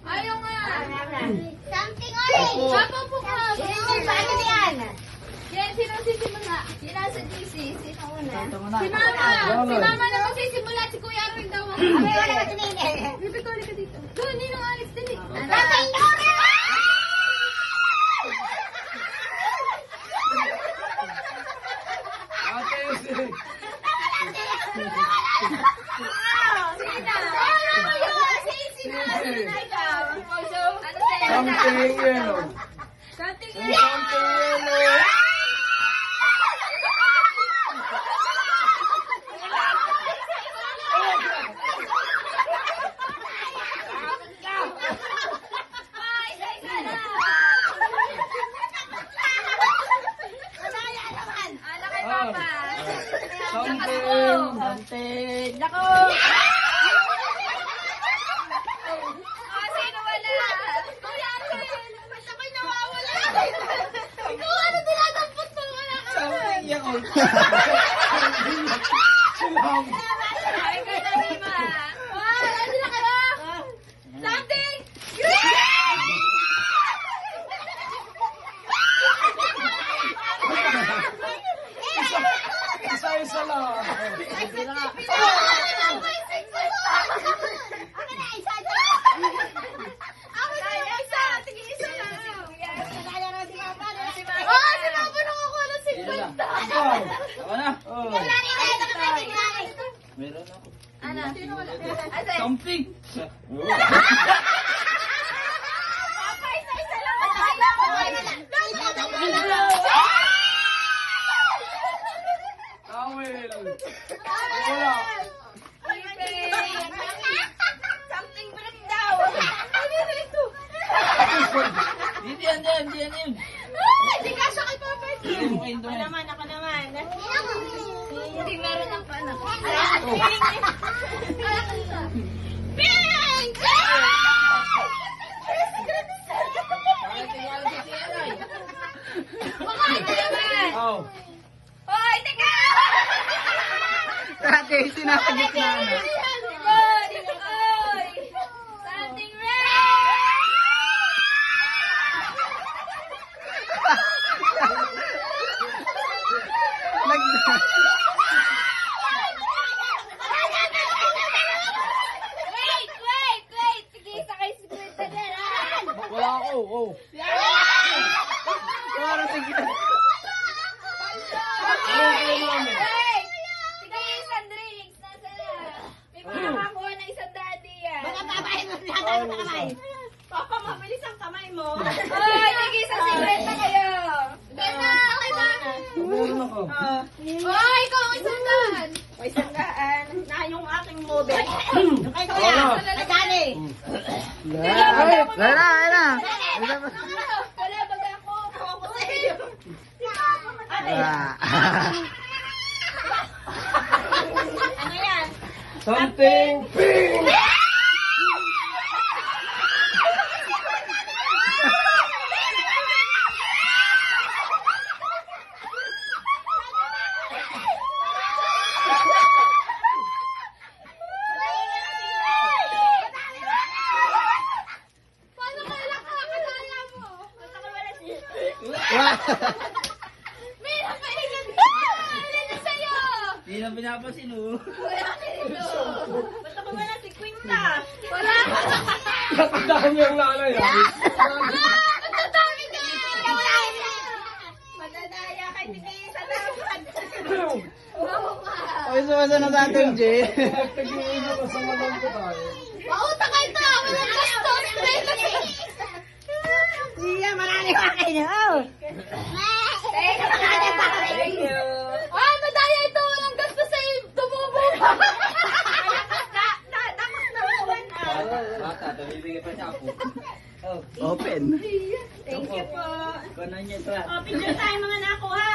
Ayaw nga. Something orange. Papa po ka. Paano yan? Yan, sino sisimula? Yan nasa GC. Sino una? Si Mama. Mama. Si Mama na magsisimula. Si Kuya Arwin daw. Abay, wala ka tumingin. Bibig ko ka dito. Doon, Ninong Alex, dali. Something orange. Something yellow. Something Something yellow. Something. Nako. Sino wala? Kuya Arwin. Ba't ako'y nawawala? Ikaw, ano dinadampot mo? Wala ka. Something yellow. Ay, ka na, Mima. Ano na kayo? Something. Isa-isa lang. Ako na. Oh. Meron ako. Ano? Sino wala? Something. Papa, isa-isa lang. Towel. Wala. Something break daw. Ano na ito? Hindi yan. Hindi kasha kay Papa. Hindi mo kayo doon. Ako naman. Hindi meron ng panak. Pink! Makain na naman. Oh. Hoy, teka! Dati, sinasagit na na. Oy! Something red! Wait! Sige, sakay si Kwenta dyan, ah! Wala ako. Oh. Wala sige. Wait! Sige, isang drinks. Nasa na? May makakakuha na isang daddy yan. Baka papahin mo lahat tayo sa kamay. Papa, mabilis ang kamay mo. Hoy, sige, isang 50 kayo. Benta, okay ba? Meron ako. Hoy, ikaw ang isang daan. May sandaan na yung aking mobile. Yung kay Kuya. Wala. Kay Dani. Wala. Wala baga ako. Ako sa iyo. Ano yan? Something pink. Paano kailan ka? Kadaya mo. Meron pa ilan ka. Ilan na sa'yo. Hindi na pinapasin oh. Wala ka dito. Ba't ako wala si Quinta? Wala ka. Nakadami ang nanay ah. Ang tatami ka. Madadaya kay Tigay sa dapat. Wow ka. Ay, sumasa na sa atin, Jay. Nagtag-iin ako sa malam ko tayo. Mauta ka ito. Walang gastos. Iya, marami ko kayo. Thank you. Ah, madaya ito. Walang gastos sa tumubo. Bata, tumibigay pa siya ako. Open. Thank you po. Kanan niya ito. Oh, picture tayo mga nakuha.